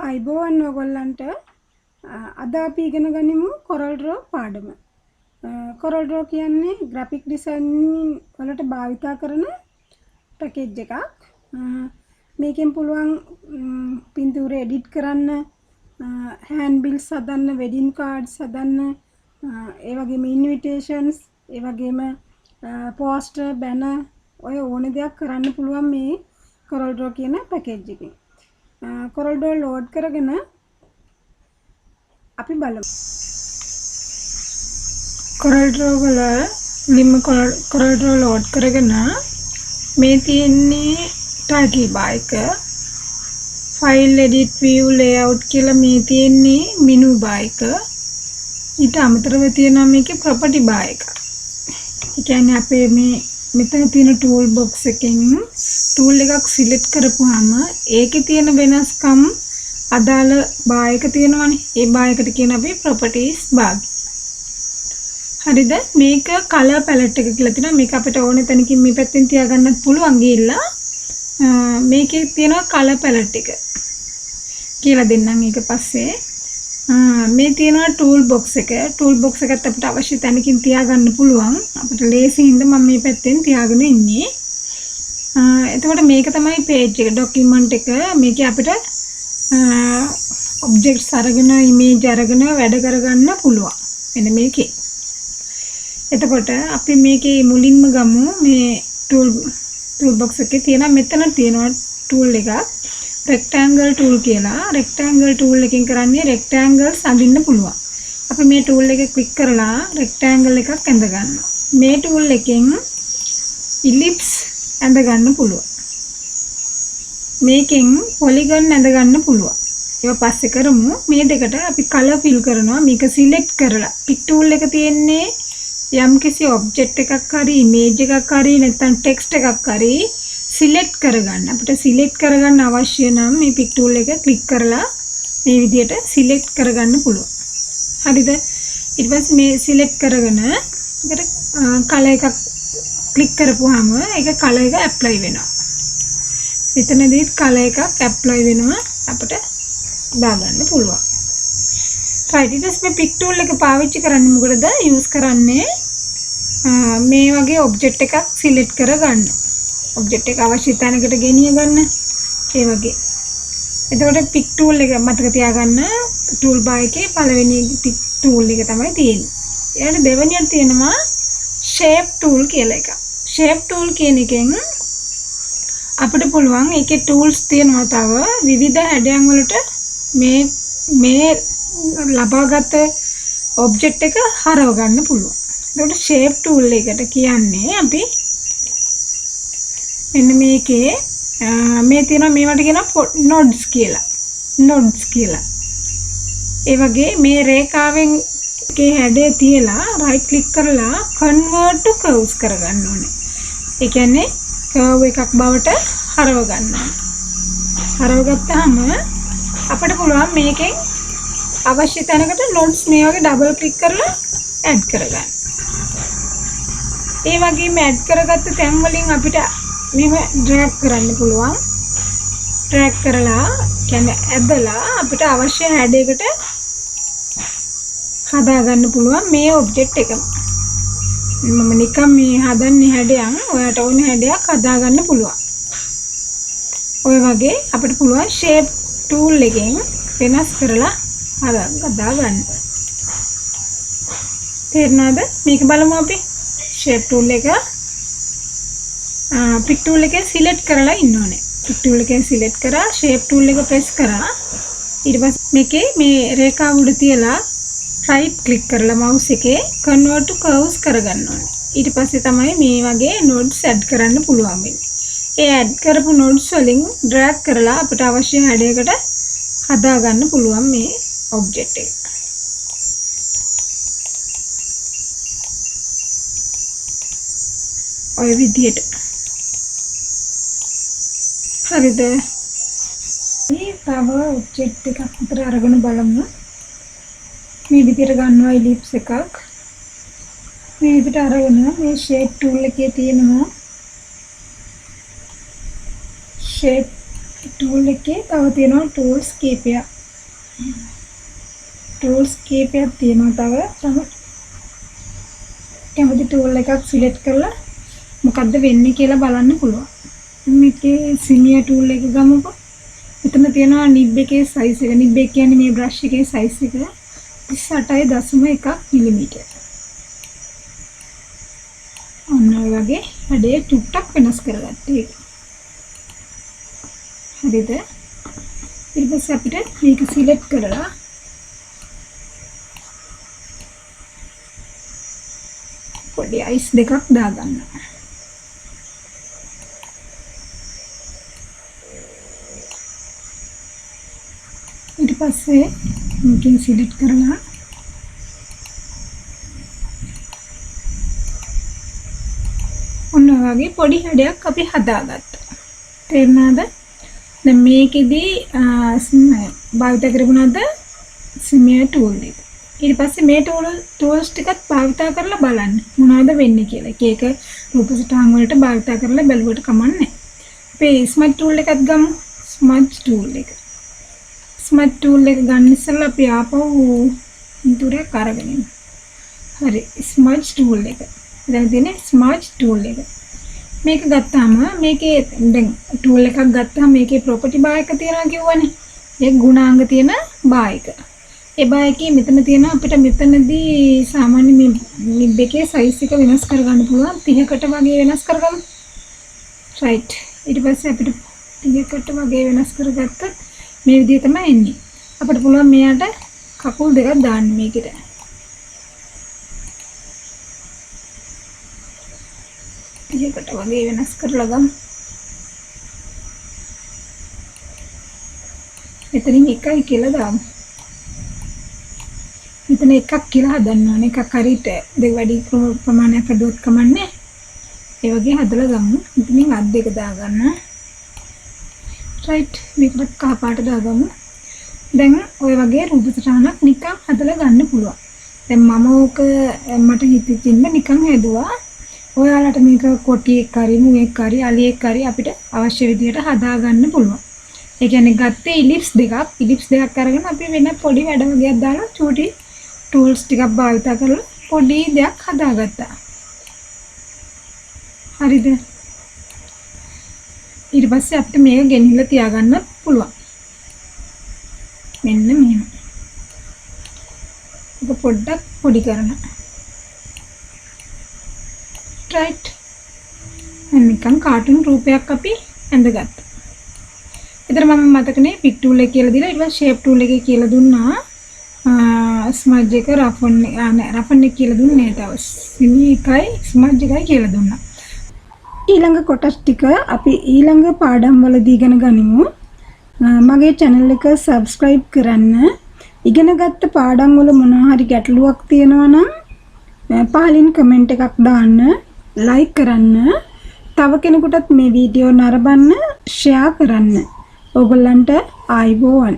අයිබෝවන් ඔයගොල්ලන්ට අද අපි ඉගෙන ගනිමු CorelDRAW පාඩම. CorelDRAW කියන්නේ graphic design වලට භාවිත කරන පැකේජ් එකක්. මේකෙන් පුළුවන් පින්තූර එඩිට් කරන්න, hand bills හදන්න, wedding cards හදන්න, ඒ වගේම invitations, ඒ වගේම poster, banner ඔය ඕන දෙයක් කරන්න පුළුවන් මේ CorelDRAW කියන පැකේජ් එකෙන්. CorelDRAW load කරගෙන අපි බලමු. CorelDRAW වල CorelDRAW load කරගෙන මේ තියෙන්නේ title bar එක, file edit view layout කියලා මේ තියෙන්නේ menu bar එක. ඊට අමතරව තියෙනවා මේකේ property bar එක. ඒ කියන්නේ අපේ මේ මෙතන තියෙන tool box එකෙන් tool එකක් select කරපුවාම ඒකේ තියෙන වෙනස්කම් අදාළ bar එක තියෙනවනේ. ඒ bar එකට කියන අපි properties bar. හරිද? මේක color palette එක කියලා තියෙනවා. මේක අපිට ඕන තැනකින් මේ පැත්තෙන් තියාගන්නත් පුළුවන් ගිහිල්ලා. මේකේ තියෙනවා color palette එක. කියලා දෙන්නම් ඊට පස්සේ. මේ තියෙනවා tool box එක. tool box එකත් අපිට අවශ්‍ය තැනකින් තියාගන්න පුළුවන්. අපිට ලේසියින්ද මම මේ පැත්තෙන් තියාගෙන ඉන්නේ. එතකොට මේක තමයි page එක, document එක. මේකේ අපිට objects අරගෙන, image අරගෙන වැඩ කරගන්න පුළුවන්. මෙන්න මේකේ. එතකොට අපි මේකේ මුලින්ම ගමු මේ tool box එකේ තියෙන මෙතන තියෙනවා tool එකක්. rectangle tool කියලා. rectangle tool එකෙන් කරන්නේ rectangles අඳින්න පුළුවන්. අපි මේ tool එක click කරලා rectangle එකක් ඇඳ ගන්නවා. මේ tool එකෙන් ellipse ඇඳ ගන්න පුළුවන්. මේකෙන් polygon ඇඳ ගන්න පුළුවන්. ඒක පස්සේ කරමු. මේ දෙකට අපි color fill කරනවා. මේක select කරලා pick tool එක තියෙන්නේ යම්කිසි object එකක් හරි image එකක් හරි නැත්නම් text එකක් හරි select කරගන්න. අපිට select කරගන්න අවශ්‍ය නම් මේ pick tool එක click කරලා මේ විදිහට select කරගන්න පුළුවන්. හරිද? ඊට පස්සේ මේ select කරගෙන ඒකට color එකක් click කරපුවාම ඒක color එක apply වෙනවා. එතනදී color එකක් apply වෙනවා අපිට දාගන්න පුළුවන්. right, ඊට පස්සේ මේ pick tool එක පාවිච්චි කරන්නේ මොකටද? use කරන්නේ මේ වගේ object එකක් select කරගන්න. object එක අවශ්‍ය තැනකට ගෙනිය ගන්න. ඒ වගේ. එතකොට pick tool එක මතක තියාගන්න. tool bar එකේ පළවෙනි pick tool එක තමයි තියෙන්නේ. ඊට දෙවෙනියට තියෙනවා shape tool කියලා එකක්. shape tool කියන එකෙන් අපිට පුළුවන් ඒකේ tools තියෙනවා තව විවිධ හැඩයන් වලට මේ ලබාගත් object එක හරව ගන්න පුළුවන්. එතකොට shape tool එකට කියන්නේ අපි මෙන්න මේකේ මේ තියෙනවා මේවට කියනවා nodes කියලා. ඒ වගේ මේ රේඛාවෙන් එකේ හැඩය තියලා right click කරලා convert to curves කරගන්න ඕනේ. ඒ කියන්නේ curve එකක් බවට හරව ගන්න ඕනේ. හරව ගත්තාම අපිට පුළුවන් මේකෙන් අවශ්‍ය තැනකට nodes මේ වගේ double click කරලා add කරගන්න. ඒ වගේම add කරගත්ත තැන් වලින් අපිට මෙහෙම drag කරන්න පුළුවන්. drag කරලා කියන්නේ ඇදලා අපිට අවශ්‍ය හැඩයකට හදා ගන්න පුළුවන් මේ ඔබ්ජෙක්ට් එක. මම නිකන් මේ හදන්නේ හැඩයන් ඔයාට ඕන හැඩයක් හදා ගන්න පුළුවන්. ඔය වගේ අපිට පුළුවන් shape tool එකෙන් වෙනස් කරලා හදා ගන්න. තේරුණාද? මේක බලමු අපි. shape tool එක pick tool එකේ select කරලා ඉන්න ඕනේ. pick tool එකෙන් select කරා shape tool එක press කරා ඊට පස්සේ මේකේ මේ රේඛාව උඩ තියලා right click කරලා mouse එකේ convert to curves කරගන්න ඕනේ. ඊට පස්සේ තමයි මේ වගේ nodes add කරන්න පුළුවන් වෙන්නේ. ඒ add කරපු nodes වලින් drag කරලා අපිට අවශ්‍ය හැඩයකට හදා ගන්න පුළුවන් මේ object එක. ඔය විදිහට. හරිද? මේ තව ඔබ්ජෙක්ට් එකක් විතර අරගෙන බලමු. මේ විදිහට ගන්නවා ellipse එකක්. මේ විදිහට අරගෙන මේ shape tool එකේ තියෙනවා shape tool එකේ තව තියෙනවා tools කීපයක්. ටූල්ස් කීපයක් තියෙනවා. තව කැමති ටූල් එකක් සිලෙක්ට් කරලා මොකද්ද වෙන්නේ කියලා බලන්න පුළුවන්. මේකේ සිනියර් ටූල් එක ගමුකෝ. මෙතන තියෙනවා නිබ් එකේ සයිස් එක. නිබ් එක කියන්නේ මේ බ්‍රෂ් එකේ සයිස් එක 38.1 මිලිමීටර්. ඔන්න ඔය වගේ හැඩය චුට්ටක් වෙනස් කරගත්තා ඒක. හරිද? ඊට පස්සේ අපිට මේක සිලෙක්ට් කරලා පොඩි අයිස් දෙකක් දාගන්න. ඊට පස්සේ මේකෙන් සිලෙක්ට් කරලා ඔන්න වගේ පොඩි හැඩයක් අපි හදාගත්තා. තේරුණාද? දැන් මේකෙදි භාවිත කරගුණාද සිමියර් ටූල් එක. ඊට පස්සේ මේ ටූල්ස් ටිකත් භාවිත කරලා බලන්න මොනවද වෙන්නේ කියලා. එක එක රූප සටහන් වලට භාවිත කරලා බලුවට කමන්නේ. අපි ස්මජ් ටූල් එකත් ගමු. ස්මජ් ටූල් එක. ස්මජ් ටූල් එක ගන්න ඉස්සෙල්ලා අපි ආපහු ඉන්ටුරේ කරගෙන යමු. හරි ස්මජ් ටූල් එක. දැන් තියෙන්නේ ස්මජ් ටූල් එක. මේක ගත්තාම මේකේ දැන් ටූල් එකක් ගත්තාම මේකේ ප්‍රොපර්ටි බාර් එක තියනවා කිව්වනේ. ඒ ගුණාංග තියෙන බාර් එක. ඒ බාර් එකේ මෙතන තියෙනවා අපිට මෙතනදී සාමාන්‍ය නිබ් එකේ සයිස් එක වෙනස් කරගන්න පුළුවන් 30කට වගේ වෙනස් කරගමු. රයිට්. ඊට පස්සේ අපිට 30කට වගේ වෙනස් කරගත්තත් මේ විදිහ තමයි එන්නේ. අපිට පුළුවන් මෙයාට කකුල් දෙකක් දාන්න මේකට. කට වගේ වෙනස් කරලා ගමු. මෙතනින් එකයි කියලා දාමු. මෙතන එකක් කියලා හදන්න ඕනේ. එකක් හරියට දෙක වැඩි ප්‍රමාණයක් හදුවත් කමන්නේ. ඒ වගේ හදලා ගමු. මෙතනින් අත් දෙක දාගන්න. රයිට්. මේකට කහ පාට දාගමු. දැන් ওই වගේ රූප සටහනක් නිකන් හදලා ගන්න පුළුවන්. දැන් මම ඕක මට හිතෙන්න නිකන් හැදුවා. ඔයාලට මේක කොටියක් හරි මුවෙක් හරි අලියෙක් හරි අපිට අවශ්‍ය විදිහට හදා ගන්න පුළුවන්. ඒ කියන්නේ ගත්තේ ඉලිප්ස් දෙකක් අරගෙන අපි වෙන පොඩි වැඩ වගේක් දාලා චූටි ටූල්ස් ටිකක් භාවිත කරලා පොඩි දෙයක් හදාගත්තා. හරිද? ඊට පස්සේ අපිට මේක ගෙනිහිල්ලා තියාගන්න පුළුවන්. මෙන්න මෙහෙම. ඒක පොඩ්ඩක් පොඩි කරනවා. රයිට්. නිකන් කාටුන් රූපයක් අපි ඇඳගත්තා. ඊතර මම මතකනේ පික් ටූල් එක කියලා දීලා ඊට පස්සේ ෂේප් ටූල් එකේ කියලා දුන්නා. ස්මජ් එක රෆන් එක කියලා දුන්නේ තව සිමි එකයි ස්මජ් එකයි කියලා දුන්නා. ඊළඟ කොටස් ටික අපි ඊළඟ පාඩම් වලදී ඉගෙන ගනිමු. මගේ channel එක subscribe කරන්න. ඉගෙනගත්ත පාඩම් වල මොනවා හරි ගැටලුවක් තියෙනවා නම් පහලින් කමෙන්ට් එකක් දාන්න. like කරන්න. තව කෙනෙකුටත් මේ වීඩියෝ නරඹන්න share කරන්න. ඕගොල්ලන්ට ආයුබෝවන්.